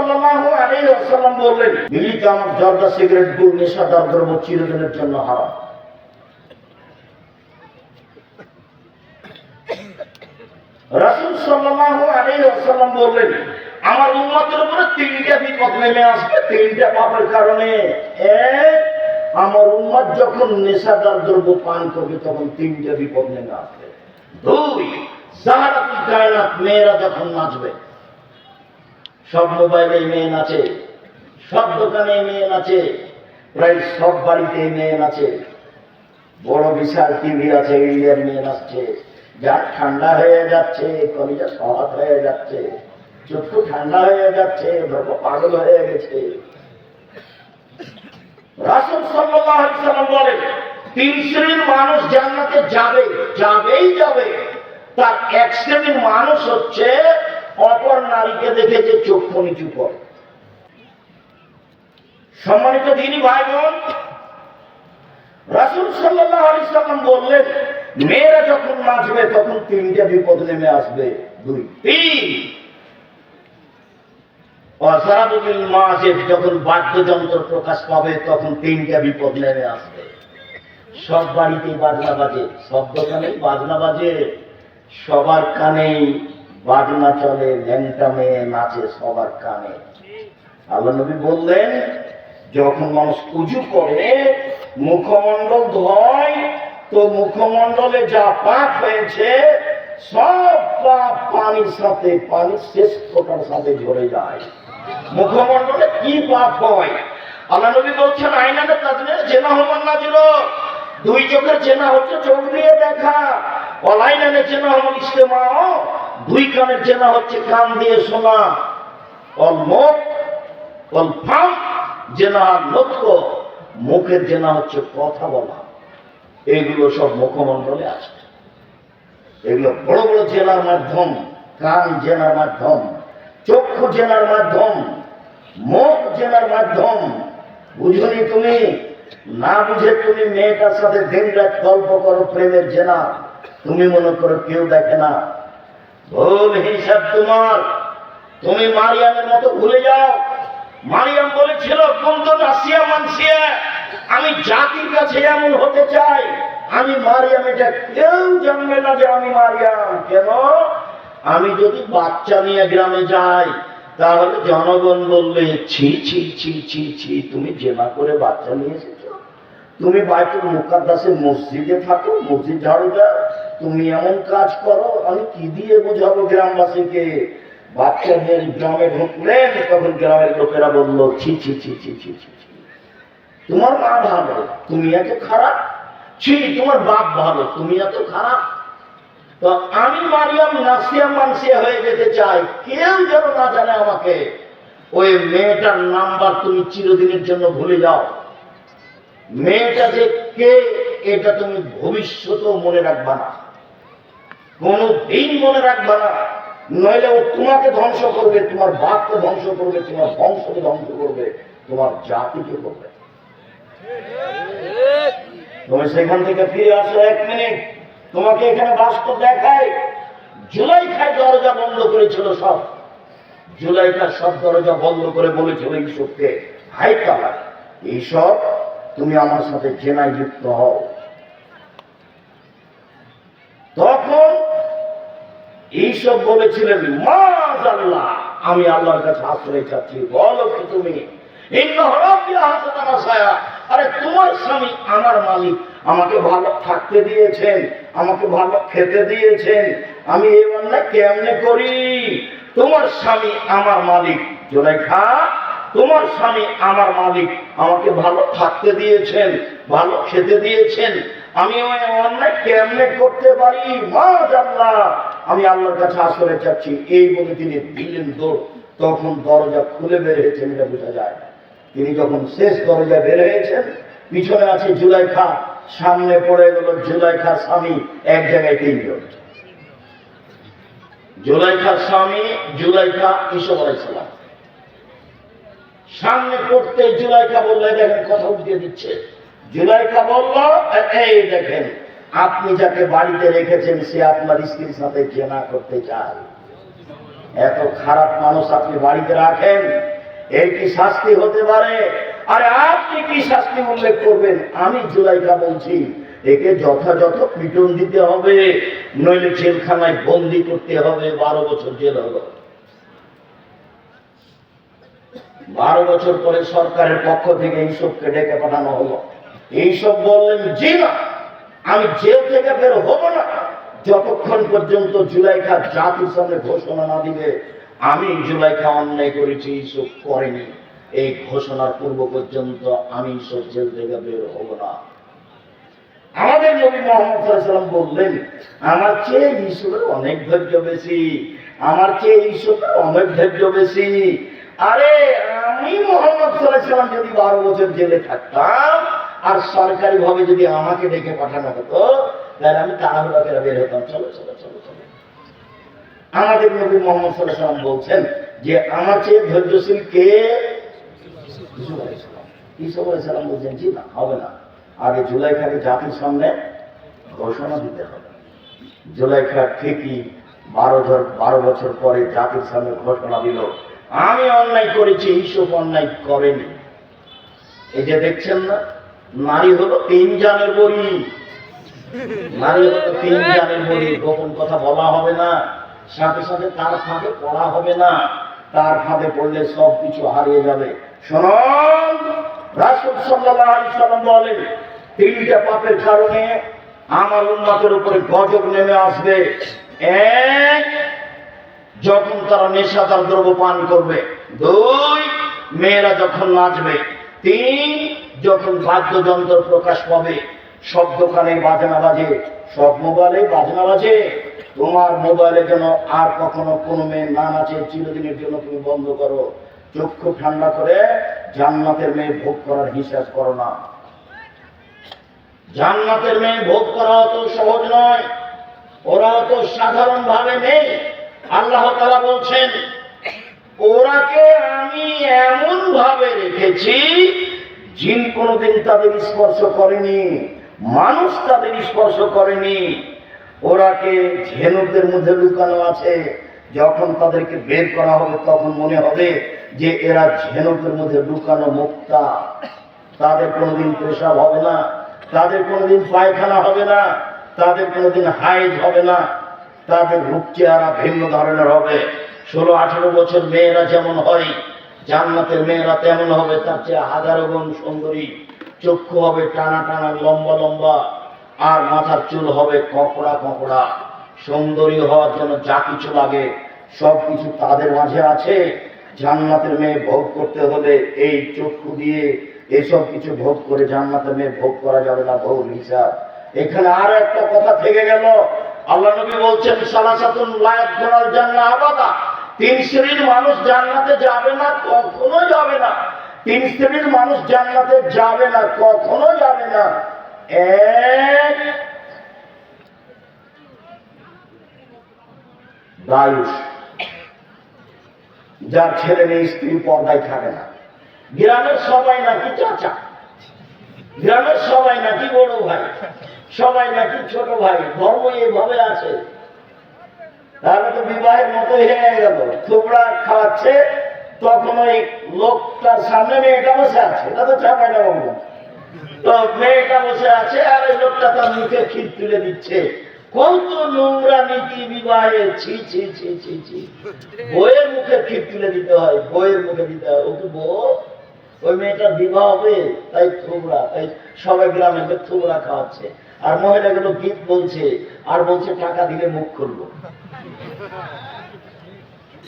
সাল্লাল্লাহু আলাইহি ওয়াসাল্লাম বললেন, বিড়ি, তামাক, জর্দা, সিগারেট, গুল, নেশাদার দ্রব্য চিরদিনের জন্য হারাম। রাসূল সাল্লাল্লাহু আলাইহি ওয়াসাল্লাম বললেন, আমার উম্মতের উপরে তিনটা বিপদ নেমে আসবে তিনটা পাপের কারণে। এক, আমার উম্মত যখন নেশাদার দ্রব্য পান করবে তখন তিনটা বিপদ নেমে আসবে। দুই, জাহারাতুল কায়নাত, মেয়েরা যখন নাচবে, সব মোবাইলে মেয়ে নাচে, সব দোকানে মেয়ে নাচে, প্রায় সব বাড়িতে মেয়ে নাচে, বড় বিশাল টিভি আছে, ইন্ডিয়ার মেয়ে নাচছে, যা ঠান্ডা হয়ে যাচ্ছে, কলিজা সহাত হয়ে যাচ্ছে, চক্ষু ঠান্ডা হয়ে যাচ্ছে, ধর্ম পাগল হয়ে গেছে। রাসূল সাল্লাল্লাহু আলাইহি ওয়াসাল্লাম বলেন, তিন শ্রেণীর মানুষ জান্নাতে যাবেই যাবে। তার এক শ্রেণীর মানুষ হচ্ছে অপর নারীকে দেখে যে চক্ষু নিচু করে। সম্মানিত দিনী ভাই বোন, রাসূল সাল্লাল্লাহু আলাইহি ওয়াসাল্লাম বললেন, মেয়েরা যখন নাচবে তখন তিনটা বিপদ নেমে আসবে। দুই, তিন, অসারাবুল মাজিদ, যখন বাদ্যযন্ত্র প্রকাশ পাবে তখন তিনটা বিপদ নেমে আসবে। সব বাড়িতে বাজনা বাজে, সব দোকানে বাজনা বাজে, সবার কানেই বাজনা চলে, ল্যাংটা মেয়ে নাচে সবার কানে। আল্লাহ নবী বললেন, যখন মানুষ উজু করে মুখমণ্ডল ধোয় তো মুখমণ্ডলে যা পাপ হয়েছে সব পাপ পানির সাথে, পানির শেষ ফোঁটার সাথে ঝরে যায়। মুখমণ্ডলে কি পাপ হয়? আল্লাহ নবী বলছেন, আইনাতে তাজনে জেনা হমান না ছিল, দুই চোখের জেনা হচ্ছে চোখ দিয়ে দেখা, অলাইনানে জেনা হমান ইস্তেমা, দুই কানের জেনা হচ্ছে কান দিয়ে শোনা, অল মুখ অল ফাম জেনা নতক, মুখের জেনা হচ্ছে কথা বলা। এগুলো সব মুখমণ্ডলে আছে। এগুলো বড় বড় জেনার মাধ্যম, কান জেনার মাধ্যম, চক্ষু জেনার মাধ্যম, মুখ জেনার মাধ্যম। বুঝুনি তুমি? না বুঝে তুমি মেয়েটার সাথে দিন রাত গল্প করো, প্রেমের জেনা, তুমি মনে করো কেউ দেখে না। ভুল হিসাব তোমার। তুমি মারিয়ামের মতো ভুলে যাও। মারিয়াম বলেছিল, কুনতু নাসিয়া মানসিয়া, আমি জাতির কাছে এমন হতে চাই, আমি মারিয়াম, এটা কেউ জানবে না যে আমি মারিয়াম। কেন? আমি যদি বাচ্চা নিয়ে গ্রামে যাই তাহলে জনগণ বলবে, ছি ছি ছি ছি ছি, তুমি জেনা করে বাচ্চা নিয়ে এসেছো, তুমি বাইতুল মুকাদ্দাসের মসজিদে থাকো, মসজিদ ঝাড়ু দাও, তুমি এমন কাজ করো, আমি কি দিয়ে বোঝাবো গ্রামবাসীকে? বাচ্চাদের গ্রামে ঢুকলেন তখন গ্রামের লোকেরা বলল, ছি ছি ছি ছি ছি ছি, তোমার মা ভালো, তুমি এত খারাপ, ছি তোমার বাপ ভালো, তুমি এত খারাপ। তো আমি মারিয়াম নাসিয়া মানসিয়া হয়ে যেতে চাই, কেউ যেন না জানে আমাকে। ওই মেয়েটার নাম্বার তুমি চিরদিনের জন্য ভুলে যাও। মেয়েটা যে কে এটা তুমি ভবিষ্যতেও মনে রাখবা না, কোনদিন মনে রাখবা না, নইলে ও তোমাকে ধ্বংস করবে, তোমার বাপকে ধ্বংস করবে, তোমার বংশকে ধ্বংস করবে, তোমার জাতিকে করবে। তুমি সেখান থেকে ফিরে আসো, 1 মিনিট তোমাকে এখানে বাস্তব দেখায়। জুলাইখায় দরজা বন্ধ করেছিল সব, জুলাইখার সব দরজা বন্ধ করে বলেছিল ইউসুফকে, হাই তালাক, এইসব তুমি আমার সাথে জেনায় যুক্ত হও। তখন এইসব বলেছিলেন, মাআযাল্লাহ, আমি আল্লাহর কাছে আশ্রয় চাচ্ছি। বলো কি তুমি? আরে তোমার স্বামী আমার মালিক, আমাকে ভালো থাকতে দিয়েছেন, আমাকে ভালো খেতে দিয়েছেন, আমি এই অন্যায় কেমনে করি? তোমার স্বামী আমার মালিক জুলাইখা, তোমার স্বামী আমার মালিক, আমাকে ভালো থাকতে দিয়েছেন, ভালো খেতে দিয়েছেন, আমি ওই অন্যায় কেমনে করতে পারি? মাআযাল্লাহ, আমি আল্লাহর কাছে আশ্রয় চাচ্ছি। এই বলে তিনি দিলেন দৌড়। তখন দরজা খুলে বের হয়েছেন, এটা বোঝা যায়। তিনি যখন শেষ দরজা বের হয়েছেন, পিছনে আছে জুলাইখা, সামনে পড়ে গেল জুলাইখার স্বামী, এক জায়গায় 3 জন। জুলাইখার স্বামী জুলাইখা, ইউসুফ আলাইহিস সালাম। সামনে পড়তে জুলাইখা বললে, দেখেন কথা উঠিয়ে দিচ্ছে। জুলাইখা বলল, এই দেখেন, আপনি যাকে বাড়িতে রেখেছেন সে আপনার স্ত্রীর সাথে জেনা করতে চায়। এত খারাপ মানুষ আপনি বাড়িতে রাখেন, এই কি শাস্তি হতে পারে? আরে আপনি কি শাস্তি উল্লেখ করবেন? আমি জুলাইখা বলছি, একে যথাযথ পিটন দিতে হবে, নইলে জেলখানায় বন্দি করতে হবে। 12 বছর জেল হলো। 12 বছর পরে সরকারের পক্ষ থেকে এইসবকে ডেকে পাঠানো হলো। এইসব বললেন জি না, আমি জেল থেকে বের হব না যতক্ষণ পর্যন্ত জুলাইখা জাতির সামনে ঘোষণা না দিবে আমি জুলাইখা অন্যায় করেছি, এইসব করেনি, এই ঘোষণার পূর্ব পর্যন্ত আমি সব জেল থেকে বের হব না। আমাদের নবী মুহাম্মদ সাল্লাল্লাহু আলাইহি ওয়াসাল্লাম বললেন, আমার চেয়ে ইউসুফের অনেক ধৈর্য বেশি, আমার চেয়ে ইউসুফের অনেক ধৈর্য বেশি। আরে আমি মুহাম্মদ সাল্লাল্লাহু আলাইহি ওয়াসাল্লাম যদি 12 বছর জেলে থাকতাম আর সরকারি ভাবে যদি আমাকে ডেকে পাঠানো হতো, তাহলে আমি তাড়াহুড়া করে বের হতাম, চলো চলো চলো চলো। আমাদের নবী মুহাম্মদ সাল্লাল্লাহু আলাইহি ওয়াসাল্লাম বলছেন যে আমার চেয়ে ধৈর্যশীল কে? ইউসুফ আলাইহিস সালাম। ইউসুফ আলাইহিস সালাম বলছেন জি না, হবে না, আগে জুলাইখাকে জাতির সামনে ঘোষণা দিতে হবে। জুলাইখা ঠিকই 12 বছর পরে জাতির সামনে ঘোষণা দিল, আমি অন্যায় করেছি, ইউসুফ অন্যায় করেনি। এই যে দেখছেন না, নারী হলো 3 জানের বড়ি, নারী হলো 3 জানের বড়ি। গোপন কথা বলা হবে না, সাথে সাথে তার ফাঁদে পড়া হবে না, তার ফাঁদে পড়লে সব কিছু হারিয়ে যাবে। শুনুন, রাসূল সাল্লাল্লাহু আলাইহি ওয়াসাল্লাম বলেন, 3টা পাপের কারণে আমার উম্মতের উপরে গজব নেমে আসবে। 1, যখন তারা নেশাদার দ্রব্য পান করবে। 2, মেয়েরা যখন নাচবে। 3, যখন বাদ্যযন্ত্র প্রকাশ পাবে। সব দোকানে বাজনা বাজে, সব মোবাইলে বাজনা বাজে। তোমার মোবাইলে যেন আর কখনো কোনো মেয়ে না নাচে, চিরদিনের জন্য তুমি বন্ধ করো। চক্ষু ঠান্ডা করে জান্নাতের মেয়ে ভোগ করার হিসাব করো না। জান্নাতের মেয়ে ভোগ করা অত সহজ নয়, ওরা অত সাধারণ ভাবে নেই। আল্লাহ তাআলা বলছেন, ওরাকে আমি এমন ভাবে রেখেছি, জিন কোনোদিন তাদের স্পর্শ করেনি, মানুষ তাদের স্পর্শ করেনি। ওরাকে ঝিনুকের মধ্যে লুকানো আছে, যখন তাদেরকে বের করা হবে তখন মনে হবে যে এরা ঝিনুকের মধ্যে লুকানো মুক্তা। তাদের কোনোদিন পেশাব হবে না, তাদের কোনোদিন পায়খানা হবে না, তাদের কোনোদিন হাইজ হবে না, তাদের রূপ চেহারা ভিন্ন ধরনের হবে। 16-18 বছর মেয়েরা যেমন হয়, জান্নাতের মেয়েরা তেমন হবে, তার চেয়ে 1000 গুণ সুন্দরী। চক্ষু হবে টানা টানা, লম্বা লম্বা, আর মাথার চুল হবে কপড়া কপড়া। সুন্দরী হওয়ার জন্য যা কিছু লাগে সব কিছু তাদের মাঝে আছে। জান্নাতের মেয়ে ভোগ করতে হলে এই চক্ষু দিয়ে এসব কিছু ভোগ করে জান্নাতের মেয়ে ভোগ করা যাবে না, ভোগ হিসাব। এখানে আর একটা কথা থেকে গেল, আল্লাহ নবী বলছেন, সালাসাতুন লা ইয়াদখুলুল জান্নাহ আবাদা, 3 শ্রেণীর মানুষ জান্নাতে যাবে না, কখনো যাবে না। 3 শ্রেণীর মানুষ জান্নাতে যাবে না, কখনো যাবে না। 1, দায়ুস, যার ছেলে নেই, স্ত্রী পর্দায় থাকে না। গ্রামের সবাই নাকি চাচা, গ্রামের সবাই নাকি বড় ভাই, সবাই নাকি ছোট ভাই, ধর্ম এভাবে আছে। তাহলে তো বিবাহের মতো হয়ে গেল। থোবড়া খাওয়াচ্ছে, তখন ওই লোকটার সামনে মেয়েটা বসে আছে, এটা তো চাপাই না বলবো, তো মেয়েটা বসে আছে আর ওই লোকটা তার মুখে ক্ষীর তুলে দিচ্ছে। কত নোংরা নীতি বিবাহে! ছি ছি ছি ছি ছি। বইয়ের মুখে ক্ষীর তুলে দিতে হয়, বইয়ের মুখে দিতে হয়। ওকে বউ, ওই মেয়েটার বিবাহ হবে, তাই থোবড়া, তাই সবাই গ্রামে থোবড়া খাওয়াচ্ছে। আর মহিলাগুলো গীত বলছে আর বলছে টাকা দিলে মুখ খুলবো।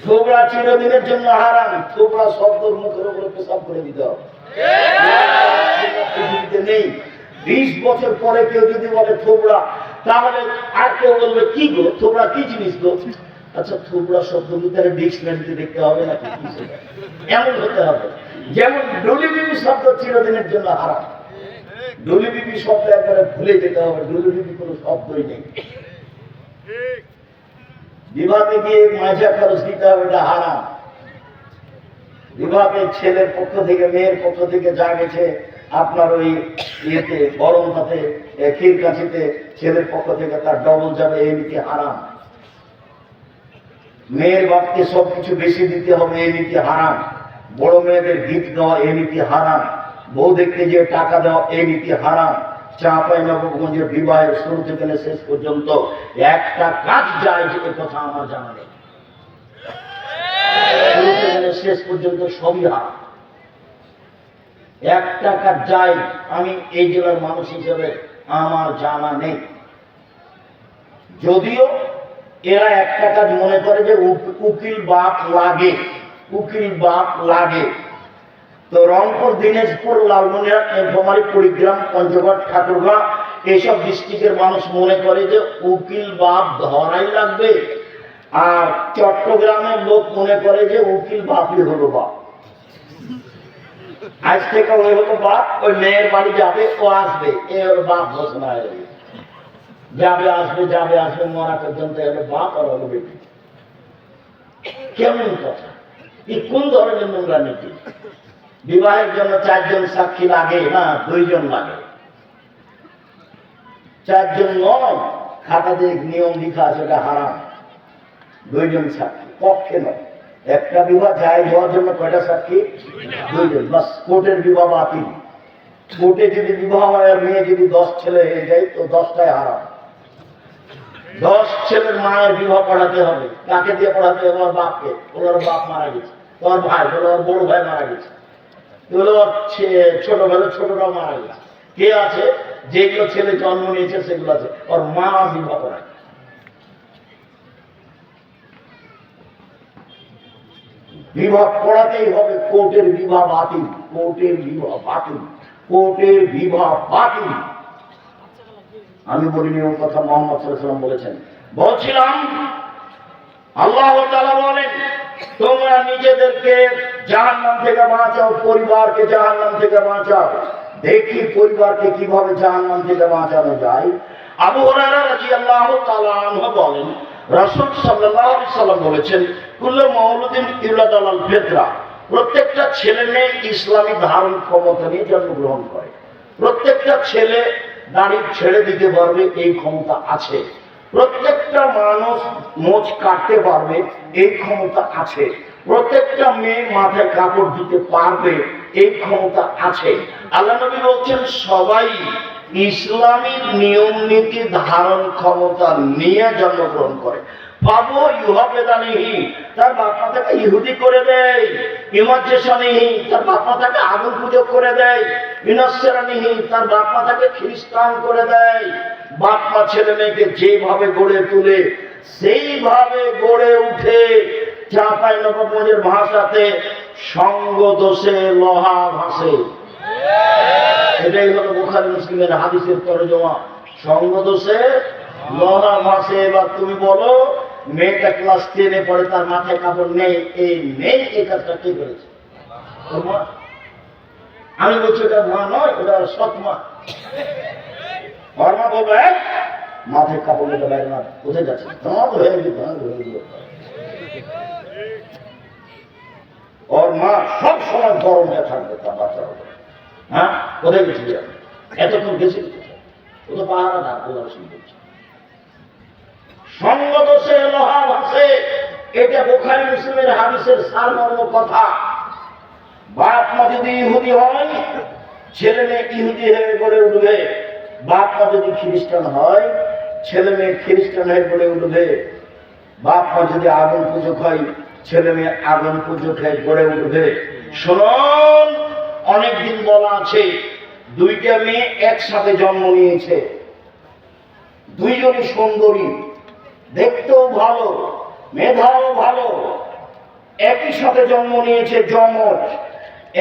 থোবড়া চিরদিনের জন্য হারাম। থোবড়া শব্দর মুখের উপরে পেশাব করে দিতে হবে। নেই। 20 বছর পরে কেউ যদি বলে থোবড়া, তাহলে আর কেউ বলবে কি গো, থোবড়া কি জিনিস গো? আচ্ছা, থোবড়া শব্দ ভিতরে ডিকশনারিতে দেখতে হবে নাকি? এমন হতে হবে যেমন ডুলি বিবি শব্দ চিরদিনের জন্য হারাম। ডুলি বিবি শব্দ একবারে ভুলে যেতে হবে, ডুলি বিবি কোনো শব্দই নেই। বিবাহে গিয়ে মাঝা খরচ দিতে হবে, এটা হারাম। বিবাহে ছেলের পক্ষ থেকে মেয়ের পক্ষ থেকে যা গেছে আপনার ওই ইয়েতে গরম ভাতে ক্ষীর কাছিতে ছেলের পক্ষ থেকে তার ডবল যাবে, এই নীতি হারাম। মেয়ের বাপকে সবকিছু বেশি দিতে হবে, এই নীতি হারাম। বড় মেয়েদের গীত গাওয়া এই নীতি হারাম, বউ দেখতে যে টাকা দেওয়া এই নীতি হারাম। চাঁপাইনবাবগঞ্জের বিবাহের শুরু থেকে শেষ পর্যন্ত একটা কাজ যায় যে কথা আমার জানা নেই, শুরু থেকে শেষ পর্যন্ত সবই হারাম। একটা কাজ যায় আমি এই জেলার মানুষ হিসেবে আমার জানা নেই। যদিও এরা একটা কাজ মনে করে যে উকিল বাপ লাগে, উকিল বাপ লাগে। তো রংপুর, দিনাজপুর, লালমনিরহাট, নীলফামারী, কুড়িগ্রাম, পঞ্চগড়, ঠাকুরগাঁও এইসব ডিস্ট্রিক্টের মানুষ মনে করে যে উকিল বাপ ধরাই লাগবে, আর চট্টগ্রামের লোক মনে করে যে উকিল বাপই হলো বাপ। আজ থেকে ওই হলো বাপ, ওই মেয়ের বাড়ি যাবে, ও আসবে, এ ওর বাপ ঘোষণা হয়ে যাবে, যাবে আসবে, যাবে আসবে, মরা পর্যন্ত হলো বাপ আর হলো বেটি। কেমন কথা, এই কোন ধরনের নোংরা নীতি? বিবাহের জন্য 4 জন সাক্ষী লাগে না 2 জন লাগে? 4 জন নয়, খাতাতে নিয়ম লিখা আছে এটা হারাম। 2 জন সাক্ষী পক্ষে নয়। একটা বিবাহ জায়েজ হওয়ার জন্য কয়টা সাক্ষী? 2 জন। বাস, কোর্টের বিবাহ বাতিল। কোর্টে যদি বিবাহ হয় আর মেয়ে যদি 10 ছেলে হয়ে যায় তো 10টাই হারাম। 10 ছেলের মায়ের বিবাহ পড়াতে হবে। কাকে দিয়ে পড়াতে হবে? ওর বাপকে। ওর বাপ মারা গেছে, তোর ভাই, ওর বড় ভাই মারা গেছে, ছোটরাও মারা গেছে। কে আছে? যেগুলো ছেলে জন্ম নিয়েছে সেগুলো আছে, ওর মা বিবাহ করায়। বিবাহ পড়াতেই হবে। কোর্টের বিবাহ বাতিল, কোর্টের বিবাহ বাতিল, কোর্টের বিবাহ বাতিল। আমি বলিনি ও কথা, মুহাম্মদ সাল্লাল্লাহু আলাইহি ওয়াসাল্লাম বলেছেন। বলছিলাম আল্লাহ তাআলা বলেন, তোমরা নিজেদেরকে জাহান্নাম থেকে বাঁচাও, পরিবারকে জাহান্নাম থেকে বাঁচাও। দেখি পরিবারকে কিভাবে জাহান্নাম থেকে বাঁচানো যায়। আবু হুরায়রা রাদিয়াল্লাহু তাআলা আনহু বলেন, রাসূল সাল্লাল্লাহু আলাইহি সাল্লাম বলেছেন, কুল্লু মাউলুদিন ইউলাদু আলাল ফিতরা, প্রত্যেকটা ছেলে মেয়ে ইসলামী ধারণ ক্ষমতা নিয়ে জন্মগ্রহণ করে। প্রত্যেকটা ছেলে দাড়ি ছেড়ে দিতে পারবে, এই ক্ষমতা আছে। প্রত্যেকটা মানুষ মোচ কাটতে পারবে, এই ক্ষমতা আছে। প্রত্যেকটা মেয়ে মাথায় কাপড় দিতে পারবে, এই ক্ষমতা আছে। আল্লাহ নবী বলছেন, সবাই ইসলামী নিয়ম নীতি ধারণ ক্ষমতা নিয়ে জন্মগ্রহণ করে। বাবু ইউহাবেদানিহি, তার বাপ মাতাকে ইহুদি করে দেয়। ইমাজ্জেশানিহি, তার বাপ মাতাকে আগুন পুজো করে দেয়। ইনাসরানিহি, তার বাপ মাতাকে খ্রিস্টান করে দেয়। বাপ মা ছেলে মেয়েকে যেভাবে গড়ে তুলে সেইভাবে গড়ে উঠে। চাঁপাইনবাবগঞ্জের ভাষাতে সঙ্গ দোষে লোহা ভাসে, এটাই হলো বুখারী মুসলিমের হাদিসের তরজমা। সঙ্গ দোষে লোহা ভাসে। এবার তুমি বলো, মেয়েটা ক্লাস 10-এ পড়ে, তার মাথায় কাপড় নেই, এই নেই, এই কাজটা কে করেছে? আমি বলছি ওটা মা নয়, ওটা সৎ মা। মা বলবে মাথায় কাপড় নিতে পারে না, কোথায় যাচ্ছে? ওর মা সব সময় গরম হয়ে থাকবে তার বাচ্চার উপরে। হ্যাঁ, কোথায় গেছিল? এতক্ষণ গেছিল, ও তো পাহারা না শুনছে। সঙ্গ দোষে লোহা ভাসে, এটা বুখারী মুসলিমের হাদিসের সারমর্ম কথা। বাপ মা যদি ইহুদি হয়, ছেলে মেয়ে ইহুদি হয়ে গড়ে উঠবে। বাপ মা যদি খ্রিস্টান হয়, ছেলে মেয়ে খ্রিস্টান হয়ে গড়ে উঠবে। বাপ মা যদি আগুন পূজক হয়, ছেলে মেয়ে আগুন পূজক হয়ে গড়ে উঠবে। শুনুন, অনেকদিন বলা আছে, 2টা মেয়ে একসাথে জন্ম নিয়েছে, 2জনই সুন্দরী, দেখতেও ভালো, মেধাও ভালো, একই সাথে জন্ম নিয়েছে, যমজ।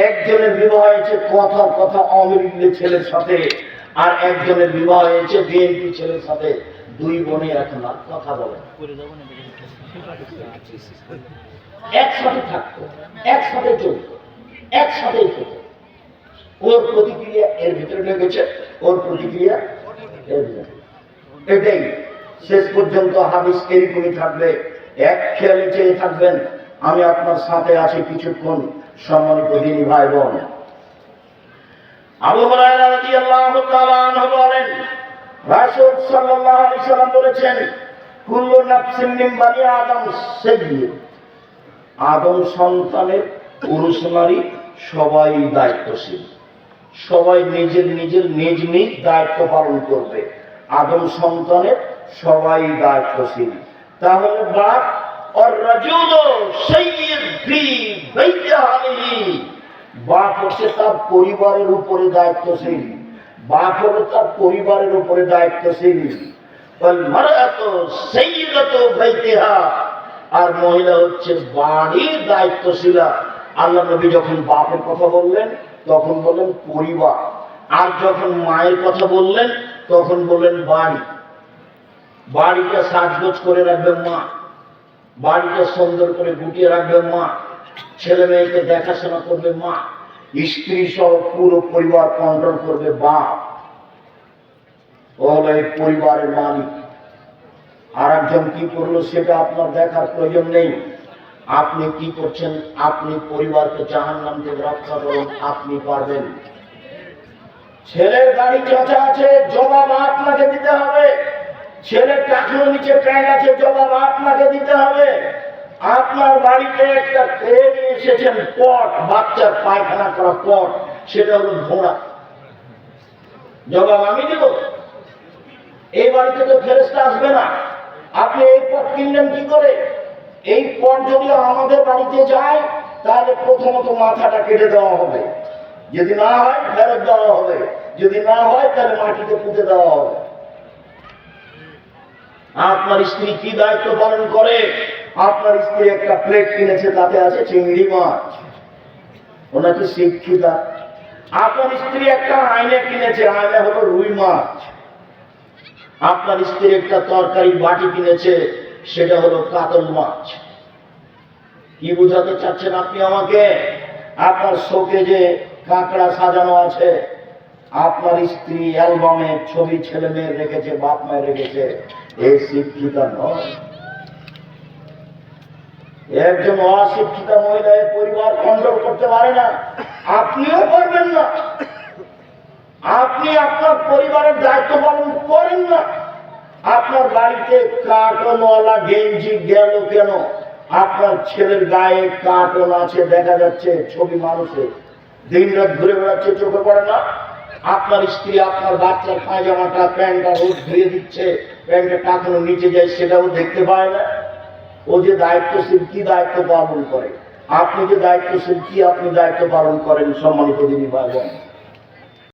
একজনের বিবাহ হয়েছে কথা আওয়ামী লীগের ছেলের সাথে, আর একজনের বিবাহ হয়েছে বিএনপি ছেলের সাথে। 2 বোনে এখন আর কথা বলে, একসাথে থাকতো, একসাথে চলতো, একসাথেই খেত। ওর প্রতিক্রিয়া এর ভিতরে লেগেছে, ওর প্রতিক্রিয়া এর ভিতরে। এটাই শেষ পর্যন্ত হাদিস এরকমই থাকবে। এক খেয়ালে চেয়ে থাকবেন, আমি আপনার সাথে আছি কিছুক্ষণ। সম্মানিত দিনী ভাই বোন, আবু হুরায়রা রাদিয়াল্লাহু তাআলা আনহু বলেন, রাসূল সাল্লাল্লাহু আলাইহি সাল্লাম বলেছেন, কুল্লু নাফসিন মিন বানি আদম সাইয়্যিদ, আদম সন্তানের পুরুষ নারী সবাই দায়িত্বশীল, সবাই নিজের নিজের নিজ নিজ দায়িত্ব পালন করবে। আদম সন্তানের সবাই দায়িত্বশীল। তাহলে বাপ আর রাজুল সাইয়্যিদ ফি বাইতি আহলিহি, বাপ হচ্ছে তার পরিবারের উপরে দায়িত্বশীল, বাপ হলো তার পরিবারের উপরে দায়িত্বশীল। ওয়াল মারআতু সাইয়্যিদাতু বাইতিহা, আর মহিলা হচ্ছে বাড়ির দায়িত্বশীলা। আল্লাহ নবী যখন বাপের কথা বললেন তখন বললেন পরিবার, আর যখন মায়ের কথা বললেন তখন বললেন বাড়ি। বাড়িটা সাজগোজ করে রাখবে মা, বাড়িটা সুন্দর করে গুটিয়ে রাখবে মা, ছেলে মেয়েকে দেখাশোনা করবে মা, স্ত্রী সহ পুরো পরিবার কন্ট্রোল করবে বাপ। ও হলো এই পরিবারের মালিক। আর একজন কি করলো সেটা আপনার দেখার প্রয়োজন নেই। আপনি কি করছেন, আপনি পরিবারকে জাহান্নাম থেকে রক্ষা করুন, আপনি পারবেন। ছেলের গাড়ি চাচা আছে, জবাব আপনাকে দিতে হবে। ছেলের টাকার নিচে প্যান্ট আছে, জবাব আপনাকে দিতে হবে। আপনার বাড়িতে একটা খেয়ে নিয়ে এসেছেন পট, বাচ্চার পায়খানা করা পট, সেটা হলো ঘোড়া, জবাব আমি দেব। এই বাড়িতে তো ফেরেশতা আসবে না। আপনি এই পট কিনলেন কি করে? এই পট যদি আমাদের বাড়িতে যায় তাহলে প্রথমত মাথাটা কেটে দেওয়া হবে, যদি না হয় ফেরত দেওয়া হবে, যদি না হয় তাহলে মাটিতে পুঁতে দেওয়া হবে। আপনার স্ত্রী কি দায়িত্ব পালন করে? আপনার স্ত্রী একটা প্লেট কিনেছে, তাতে আছে চিংড়ি মাছ, ওনাকে শিক্ষিতা। আপনার স্ত্রী একটা আয়না কিনেছে, আয়না হলো রুই মাছ। আপনার স্ত্রী একটা তরকারি বাটি কিনেছে, সেটা হলো কাতল মাছ। কি বুঝাতে চাচ্ছেন আপনি আমাকে? আপনার শোকে যে কাঁকড়া সাজানো আছে, আপনার স্ত্রী অ্যালবামে ছবি ছেলে মেয়ে রেখেছে, বাপ মায়ের রেখেছে, এই শিক্ষিতা নয়। একজন অশিক্ষিতা মহিলা এই পরিবার কন্ট্রোল করতে পারে না, আপনিও পারবেন না। আপনি আপনার পরিবারের দায়িত্ব পালন করেন না। আপনার বাড়িতে কার্টনওয়ালা গেঞ্জি গেল কেন? আপনার ছেলের গায়ে কার্টন আছে, দেখা যাচ্ছে ছবি মানুষের, দিন রাত ঘুরে বেড়াচ্ছে, চোখে পড়ে না। আপনার স্ত্রী আপনার বাচ্চার পায়জামাটা প্যান্টটা রোজ ধুয়ে দিচ্ছে, প্যান্টের টাকানো নিচে যায়, সেটাও দেখতে পায় না। ও যে দায়িত্বশীল, কি দায়িত্ব পালন করে? আপনি যে দায়িত্বশীল, কি আপনি দায়িত্ব পালন করেন? সম্মানিত দিনী ভাই বোন,